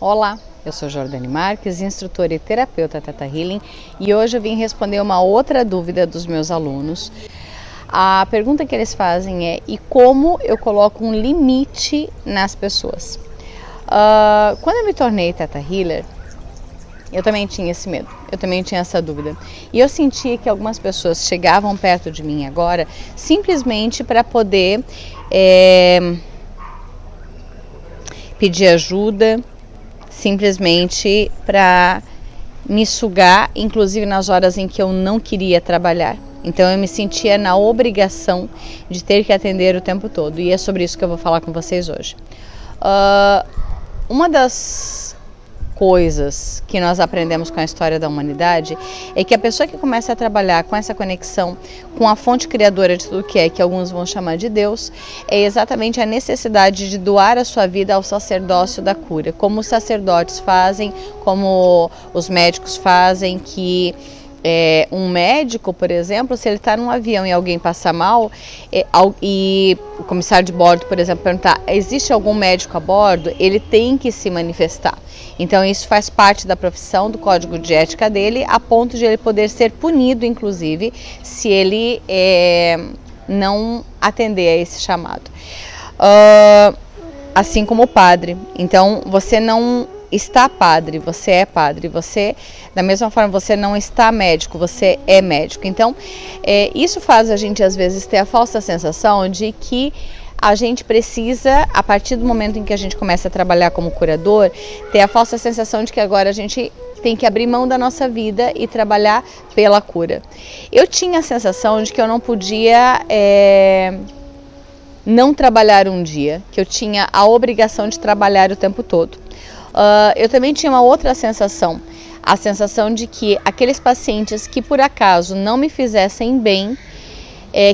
Olá, eu sou Jordane Marques, instrutora e terapeuta Theta Healing, e hoje eu vim responder uma outra dúvida dos meus alunos. A pergunta que eles fazem é: e como eu coloco um limite nas pessoas? Quando eu me tornei Theta Healer, eu também tinha esse medo, eu também tinha essa dúvida. E eu sentia que algumas pessoas chegavam perto de mim agora simplesmente para poder pedir ajuda, simplesmente para me sugar, inclusive nas horas em que eu não queria trabalhar. Então eu me sentia na obrigação de ter que atender o tempo todo, e é sobre isso que eu vou falar com vocês hoje. Uma das coisas que nós aprendemos com a história da humanidade é que a pessoa que começa a trabalhar com essa conexão com a fonte criadora de tudo que alguns vão chamar de Deus, é exatamente a necessidade de doar a sua vida ao sacerdócio da cura, como os sacerdotes fazem, como os médicos fazem, que um médico, por exemplo, se ele está num avião e alguém passa mal, e o comissário de bordo, por exemplo, perguntar: existe algum médico a bordo? Ele tem que se manifestar. Então isso faz parte da profissão, do código de ética dele, a ponto de ele poder ser punido, inclusive, se ele não atender a esse chamado. Assim como o padre. Então você não está padre, você é padre. Você, da mesma forma, você não está médico, você é médico. Então isso faz a gente às vezes ter a falsa sensação de que a gente precisa, a partir do momento em que a gente começa a trabalhar como curador, ter a falsa sensação de que agora a gente tem que abrir mão da nossa vida e trabalhar pela cura. Eu tinha a sensação de que eu não podia não trabalhar um dia, que eu tinha a obrigação de trabalhar o tempo todo. Eu também tinha uma outra sensação, a sensação de que aqueles pacientes que por acaso não me fizessem bem,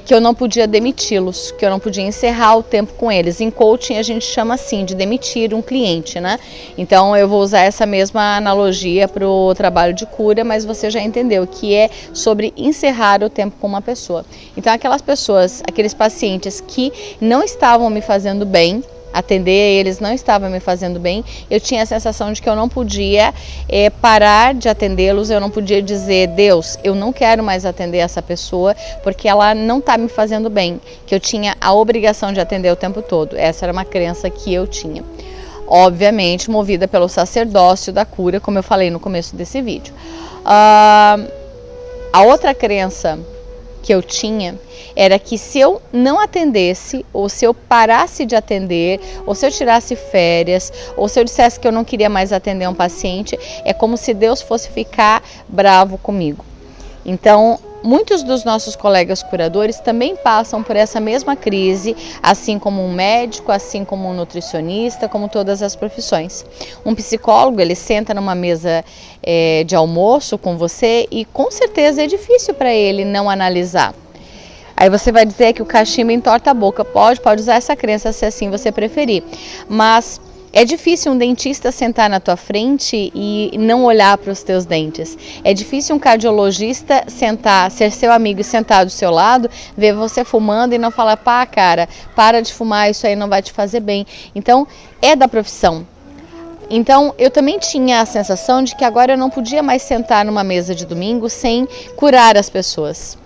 que eu não podia demiti-los, que eu não podia encerrar o tempo com eles. Em coaching a gente chama assim de demitir um cliente, né? Então eu vou usar essa mesma analogia para o trabalho de cura, mas você já entendeu que é sobre encerrar o tempo com uma pessoa. Então aquelas pessoas, aqueles pacientes que não estavam me fazendo bem, atender eles não estava me fazendo bem, eu tinha a sensação de que eu não podia parar de atendê-los, eu não podia dizer: Deus, eu não quero mais atender essa pessoa porque ela não está me fazendo bem, que eu tinha a obrigação de atender o tempo todo. Essa era uma crença que eu tinha, obviamente movida pelo sacerdócio da cura, como eu falei no começo desse vídeo. A outra crença que eu tinha era que se eu não atendesse, ou se eu parasse de atender, ou se eu tirasse férias, ou se eu dissesse que eu não queria mais atender um paciente, é como se Deus fosse ficar bravo comigo. Então, muitos dos nossos colegas curadores também passam por essa mesma crise, assim como um médico, assim como um nutricionista, como todas as profissões. Um psicólogo, ele senta numa mesa de almoço com você e com certeza é difícil para ele não analisar. Aí você vai dizer que o cachimbo entorta a boca. Pode usar essa crença se assim você preferir. Mas é difícil um dentista sentar na tua frente e não olhar para os teus dentes. É difícil um cardiologista ser seu amigo e sentar do seu lado, ver você fumando e não falar: pá, cara, para de fumar, isso aí não vai te fazer bem. Então, é da profissão. Então, eu também tinha a sensação de que agora eu não podia mais sentar numa mesa de domingo sem curar as pessoas.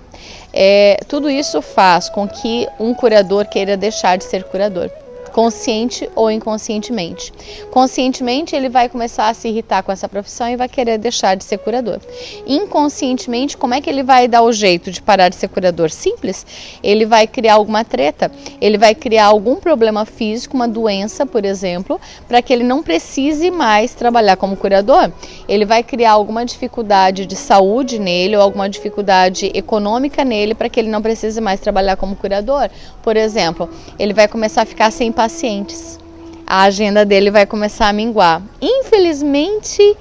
Tudo isso faz com que um curador queira deixar de ser curador, consciente ou inconscientemente. Conscientemente, ele vai começar a se irritar com essa profissão e vai querer deixar de ser curador. Inconscientemente, como é que ele vai dar o jeito de parar de ser curador? Simples. Ele vai criar alguma treta, ele vai criar algum problema físico, uma doença, por exemplo, para que ele não precise mais trabalhar como curador. Ele vai criar alguma dificuldade de saúde nele ou alguma dificuldade econômica nele para que ele não precise mais trabalhar como curador. Por exemplo, ele vai começar a ficar sem pacientes, a agenda dele vai começar a minguar. Infelizmente,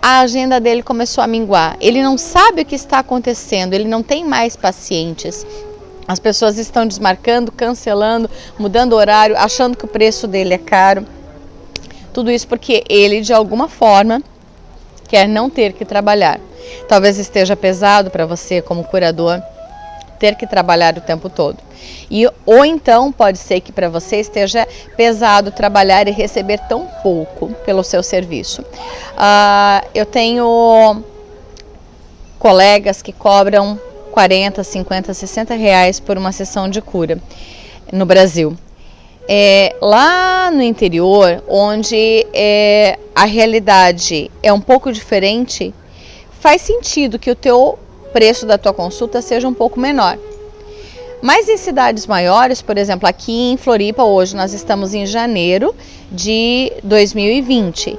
a agenda dele começou a minguar. Ele não sabe o que está acontecendo, ele não tem mais pacientes. As pessoas estão desmarcando, cancelando, mudando horário, achando que o preço dele é caro. Tudo isso porque ele, de alguma forma, quer não ter que trabalhar. Talvez esteja pesado para você como curador. ter que trabalhar o tempo todo. Ou então pode ser que para você esteja pesado trabalhar e receber tão pouco pelo seu serviço. Eu tenho colegas que cobram 40, 50, 60 reais por uma sessão de cura no Brasil. Lá no interior, onde a realidade é um pouco diferente, faz sentido que o teu preço da tua consulta seja um pouco menor. Mas em cidades maiores, por exemplo, aqui em Floripa, hoje nós estamos em janeiro de 2020.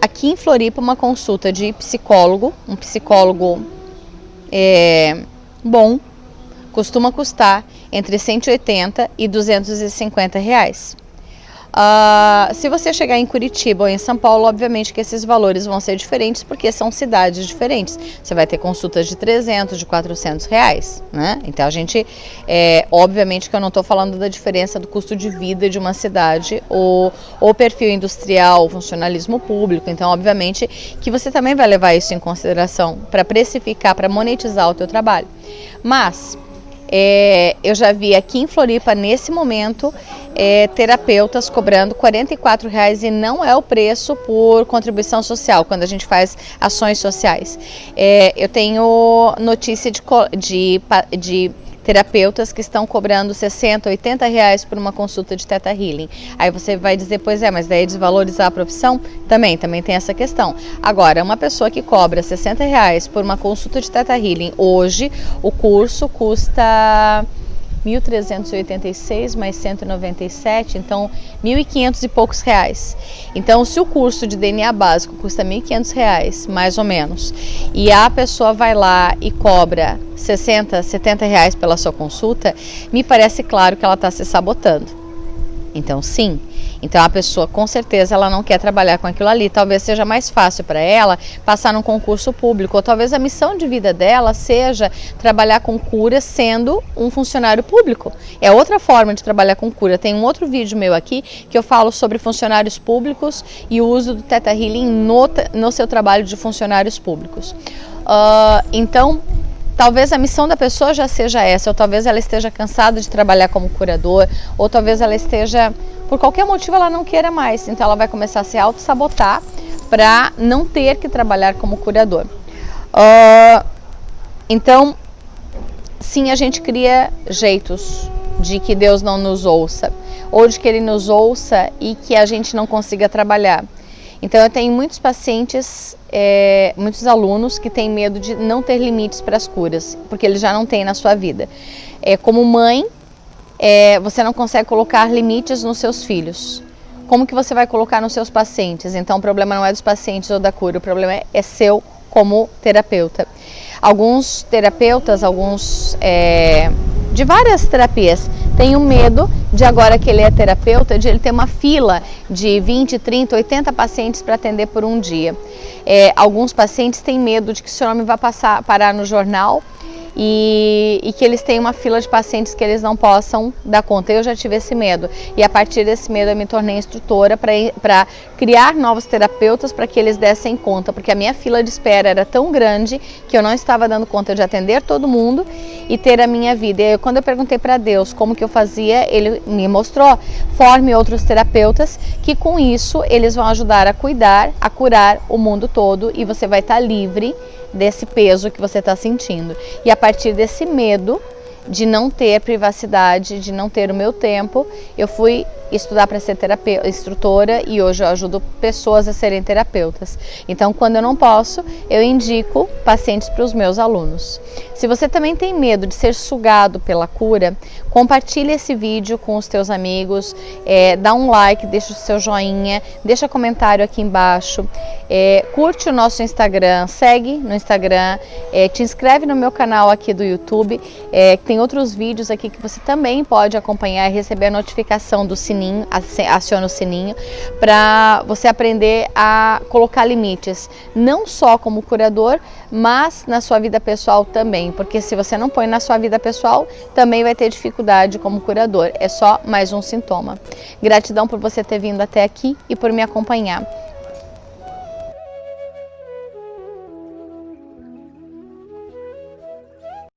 Aqui em Floripa, uma consulta de psicólogo, um psicólogo bom, costuma custar entre 180 e 250 reais. Se você chegar em Curitiba ou em São Paulo, obviamente que esses valores vão ser diferentes, porque são cidades diferentes. Você vai ter consultas de 300, de 400 reais, né? Então a gente, obviamente que eu não estou falando da diferença do custo de vida de uma cidade ou perfil industrial, funcionalismo público. Então, obviamente que você também vai levar isso em consideração para precificar, para monetizar o teu trabalho. Mas eu já vi aqui em Floripa, nesse momento, terapeutas cobrando R$44 e não é o preço por contribuição social, quando a gente faz ações sociais. Eu tenho notícia de terapeutas que estão cobrando 60, 80 reais por uma consulta de Theta Healing. Aí você vai dizer, pois mas daí desvalorizar a profissão? Também tem essa questão. Agora, uma pessoa que cobra 60 reais por uma consulta de Theta Healing, hoje o curso custa 1.386 mais 197, então 1.500 e poucos reais. Então, se o curso de DNA básico custa 1.500 reais, mais ou menos, e a pessoa vai lá e cobra 60, 70 reais pela sua consulta, me parece claro que ela está se sabotando. Então, sim. Então, a pessoa, com certeza, ela não quer trabalhar com aquilo ali. Talvez seja mais fácil para ela passar num concurso público. Ou talvez a missão de vida dela seja trabalhar com cura sendo um funcionário público. É outra forma de trabalhar com cura. Tem um outro vídeo meu aqui que eu falo sobre funcionários públicos e o uso do Theta Healing no seu trabalho de funcionários públicos. Então, talvez a missão da pessoa já seja essa, ou talvez ela esteja cansada de trabalhar como curador, ou talvez ela esteja, por qualquer motivo, ela não queira mais. Então ela vai começar a se auto-sabotar para não ter que trabalhar como curador. Então, sim, a gente cria jeitos de que Deus não nos ouça, ou de que Ele nos ouça e que a gente não consiga trabalhar. Então eu tenho muitos pacientes, muitos alunos que têm medo de não ter limites para as curas, porque eles já não têm na sua vida. Como mãe, você não consegue colocar limites nos seus filhos. Como que você vai colocar nos seus pacientes? Então o problema não é dos pacientes ou da cura, o problema é seu como terapeuta. Alguns terapeutas, de várias terapias, têm o medo de, agora que ele é terapeuta, de ele ter uma fila de 20, 30, 80 pacientes para atender por um dia. Alguns pacientes têm medo de que seu nome vá parar no jornal e que eles têm uma fila de pacientes que eles não possam dar conta. Eu já tive esse medo e a partir desse medo eu me tornei instrutora para criar novos terapeutas para que eles dessem conta, porque a minha fila de espera era tão grande que eu não estava dando conta de atender todo mundo e ter a minha vida. E quando eu perguntei para Deus como que eu fazia, Ele me mostrou: forme outros terapeutas que com isso eles vão ajudar a cuidar, a curar o mundo todo e você vai estar livre desse peso que você está sentindo. E a partir desse medo de não ter privacidade, de não ter o meu tempo, eu fui estudar para ser instrutora e hoje eu ajudo pessoas a serem terapeutas. Então, quando eu não posso, eu indico pacientes para os meus alunos. Se você também tem medo de ser sugado pela cura, compartilhe esse vídeo com os teus amigos, dá um like, deixa o seu joinha, deixa comentário aqui embaixo, curte o nosso Instagram, segue no Instagram, te inscreve no meu canal aqui do YouTube, tem outros vídeos aqui que você também pode acompanhar e receber a notificação do sininho, aciona o sininho, para você aprender a colocar limites, não só como curador, mas na sua vida pessoal também, porque se você não põe na sua vida pessoal, também vai ter dificuldade como curador, é só mais um sintoma. Gratidão por você ter vindo até aqui e por me acompanhar.